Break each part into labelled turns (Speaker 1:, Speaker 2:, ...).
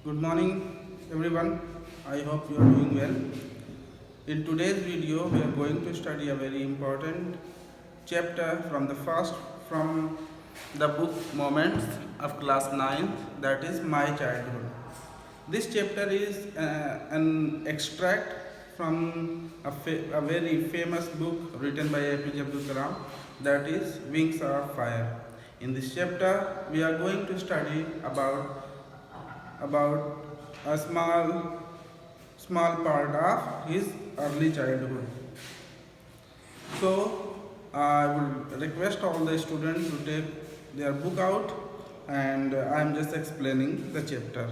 Speaker 1: Good morning, everyone. I hope you are doing well. In today's video, we are going to study a very important chapter from the book Moments of class 9, that is My Childhood. This chapter is an extract from a very famous book written by APJ Abdul Kalam, that is Wings of Fire. In this chapter, we are going to study about a small part of his early childhood. So I will request all the students to take their book out, and I am just explaining the chapter.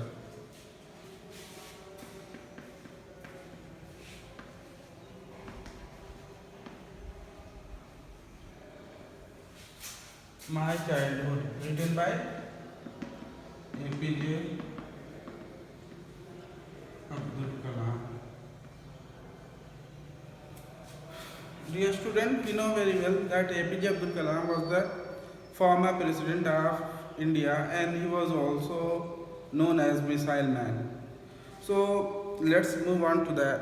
Speaker 1: My Childhood, written by APJ Abdul Kalam. Dear student, we know very well that APJ Abdul Kalam was the former president of India, and he was also known as Missile Man. So let's move on to the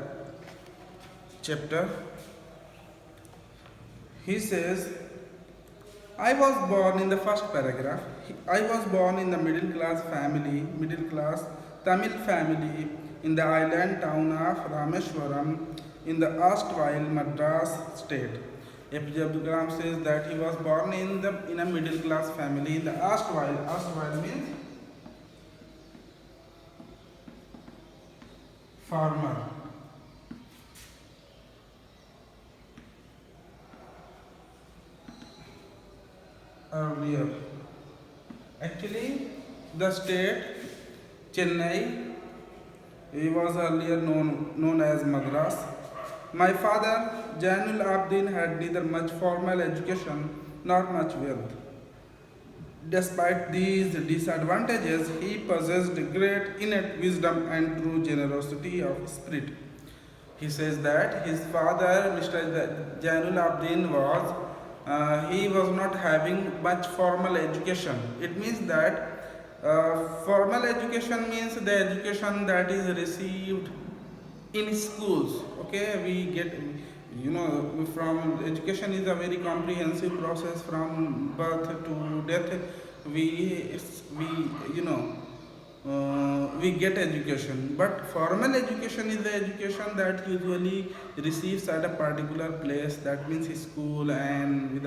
Speaker 1: chapter. He says, I was born in the first paragraph. I was born in the middle class Tamil family in the island town of Rameshwaram in the erstwhile Madras state. APJ Abdul Kalam says that he was born in a middle class family in the erstwhile means farmer. Earlier, actually, the state Chennai, he was earlier known as Madras. My father Janul Abdin had neither much formal education nor much wealth. Despite these disadvantages, he possessed great innate wisdom and true generosity of spirit. He says that his father, Mr. Janul Abdin, he was not having much formal education. It means that formal education means the education that is received in schools. Okay, we get, from education is a very comprehensive process from birth to death. We you know we get education, but formal education is the education that usually receives at a particular place, that means school, and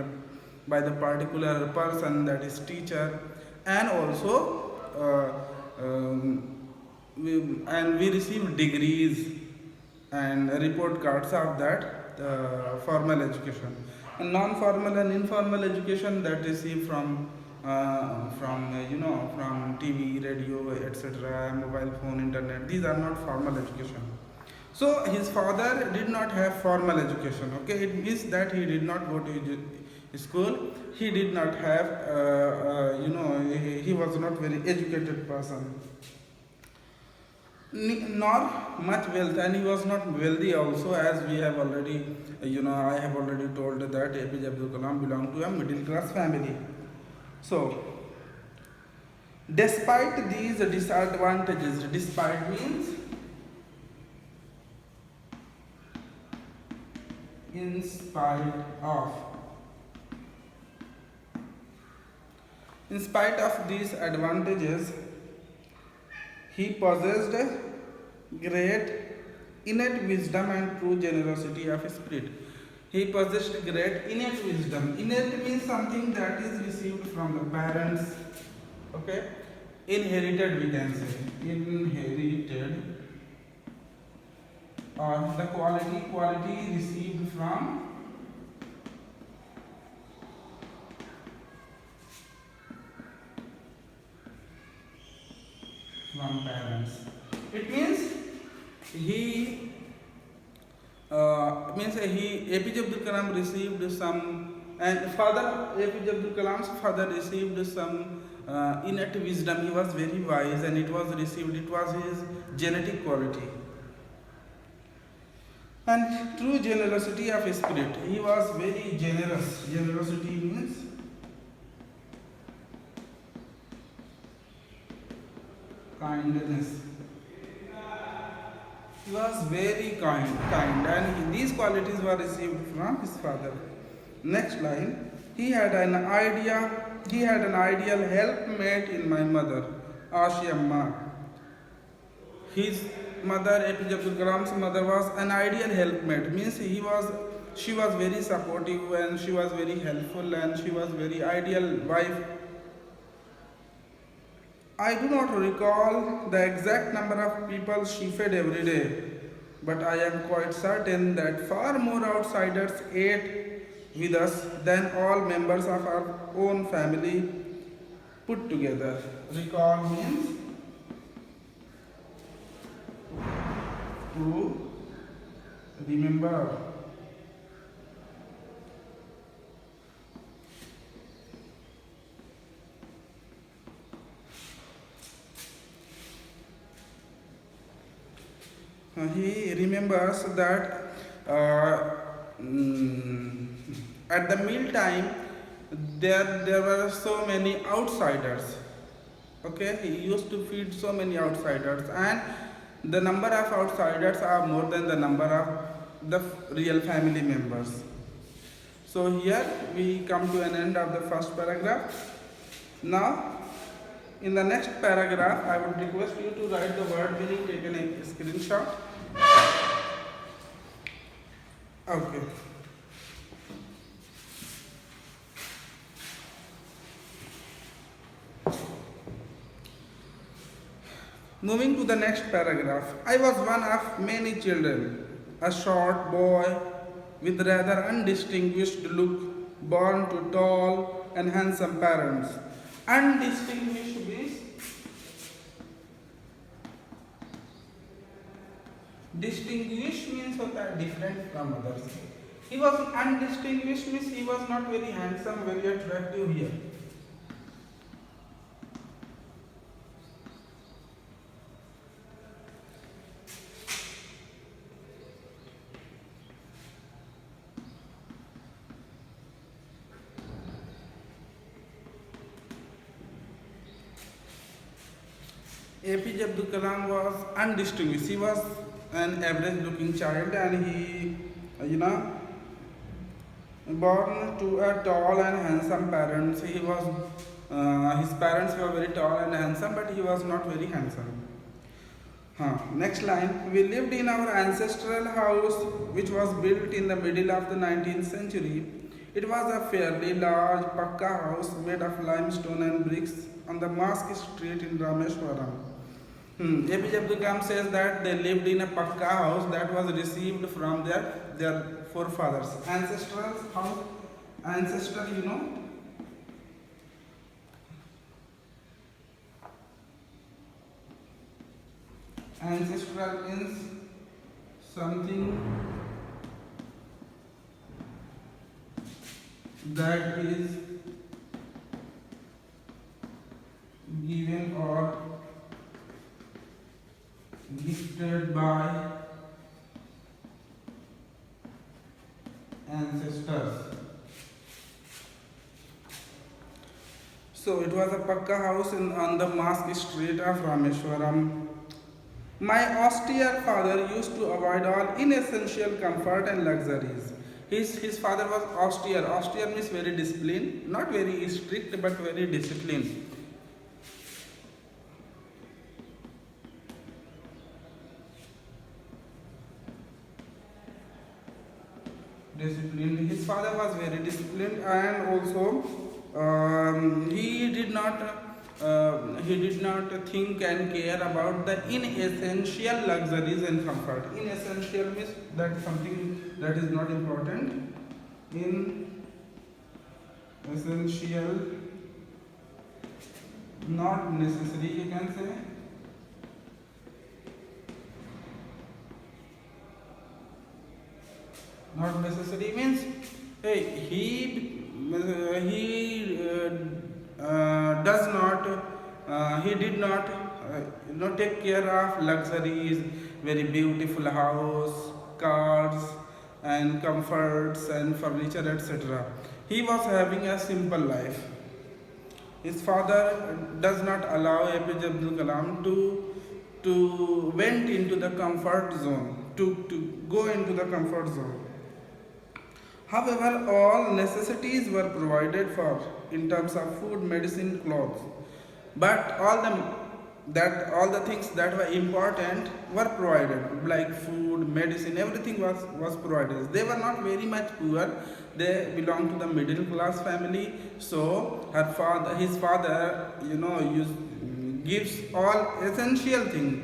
Speaker 1: by the particular person, that is teacher, and also we receive degrees and report cards of that formal education. And non-formal and informal education that received from TV, radio, etc., mobile phone, internet. These are not formal education. So his father did not have formal education. Okay, it means that he did not go to school. He did not have, he was not very educated person, nor much wealth, and he was not wealthy also, as we have already, I have already told that APJ Abdul Kalam belonged to a middle class family. So, despite these disadvantages, despite means in spite of. In spite of these advantages, he possessed great innate wisdom and true generosity of spirit. He possessed great innate wisdom. Innate means something that is received from the parents. Okay, inherited, we can say, inherited, or the quality received from parents. It means he APJ Abdul Kalam received some, and father APJ Abdul Kalam's father received some innate wisdom. He was very wise, and it was his genetic quality. And true generosity of spirit. He was very generous. Generosity means kindness. He was very kind, and these qualities were received from his father. Next line, he had an ideal helpmate in my mother, Ashiamma. His mother, APJ Abdul Kalam's mother, was an ideal helpmate. Means she was very supportive and she was very helpful and she was very ideal wife. I do not recall the exact number of people she fed every day, but I am quite certain that far more outsiders ate with us than all members of our own family put together. Recall means to remember. He remembers that at the meal time there were so many outsiders. Okay, he used to feed so many outsiders, and the number of outsiders are more than the number of the real family members. So here we come to an end of the first paragraph. Now in the next paragraph, I would request you to write the word meaning, taken a screenshot. Okay. Moving to the next paragraph. I was one of many children, a short boy with rather undistinguished look, born to tall and handsome parents. Undistinguished means distinguished means different from others. He was undistinguished means he was not very handsome, very attractive here. APJ Abdul Kalam was undistinguished. He was an average looking child, and he, born to a tall and handsome parents. He was, his parents were very tall and handsome, but he was not very handsome. Next line. We lived in our ancestral house, which was built in the middle of the 19th century. It was a fairly large Pakka house made of limestone and bricks on the Mosque Street in Rameshwaram. APJ Abdul Kalam says that they lived in a Pakka house that was received from their forefathers. Ancestral house, ancestral, ancestral means something that is given or gifted by ancestors. So it was a Pakka house on the Mosque Street of Rameshwaram. My austere father used to avoid all inessential comfort and luxuries. His father was austere. Austere means very disciplined, not very strict but very disciplined. His father was very disciplined, and also he did not think and care about the inessential luxuries and comfort. Inessential means that something that is not important. Inessential, not necessary, you can say. Not necessary means he did not take care of luxuries, very beautiful house, cars and comforts and furniture, etc. He was having a simple life. his father does not allow APJ Abdul Kalam to went into the comfort zone, to go into the comfort zone. However, all necessities were provided for in terms of food, medicine, clothes, but all the things that were important were provided, like food, medicine, everything was provided. They were not very much poor. They belonged to the middle class family. So his father, gives all essential things,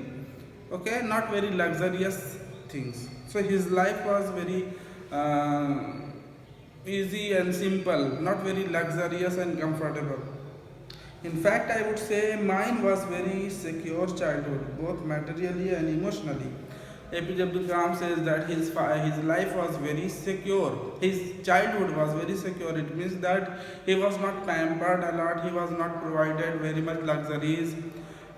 Speaker 1: okay, not very luxurious things. So his life was very easy and simple, not very luxurious and comfortable. In fact, I would say mine was very secure childhood, both materially and emotionally. APJ Abdul Kalam says that his life was very secure. His childhood was very secure. It means that he was not pampered a lot. He was not provided very much luxuries,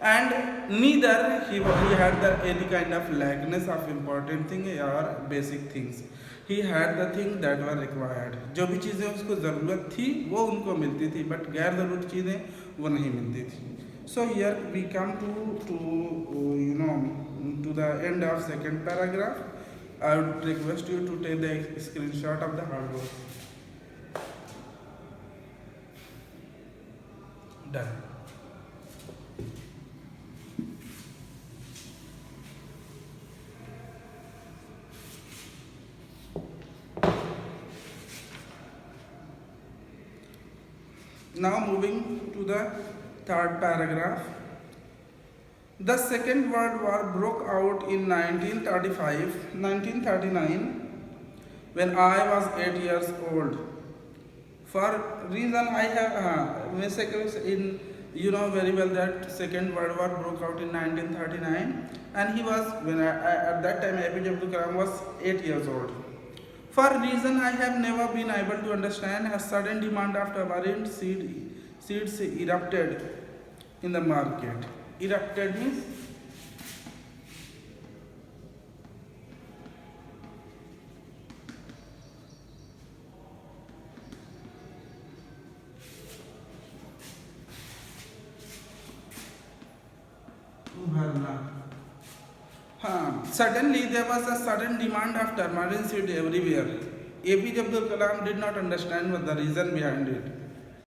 Speaker 1: and neither he had any kind of lackness of important thing or basic things. He had the thing that were required. जो भी चीज़ें उसको ज़रूरत थी वो उनको मिलती थी, बट गैर ज़रूरत चीज़ें वो नहीं मिलती थी. So here we come to the end of second paragraph. I would request you to take the screenshot of the hard work. Done. Now moving to the third paragraph. The Second World War broke out in 1939 when I was 8 years old. For reason I have you know very well that Second World War broke out in 1939, and he was at that time APJ Abdul Kalam was 8 years old. For a reason I have never been able to understand, a sudden demand after variant seeds erupted in the market. Erupted means suddenly there was a sudden demand of tamarind seed everywhere. APJ Abdul Kalam did not understand what the reason behind it.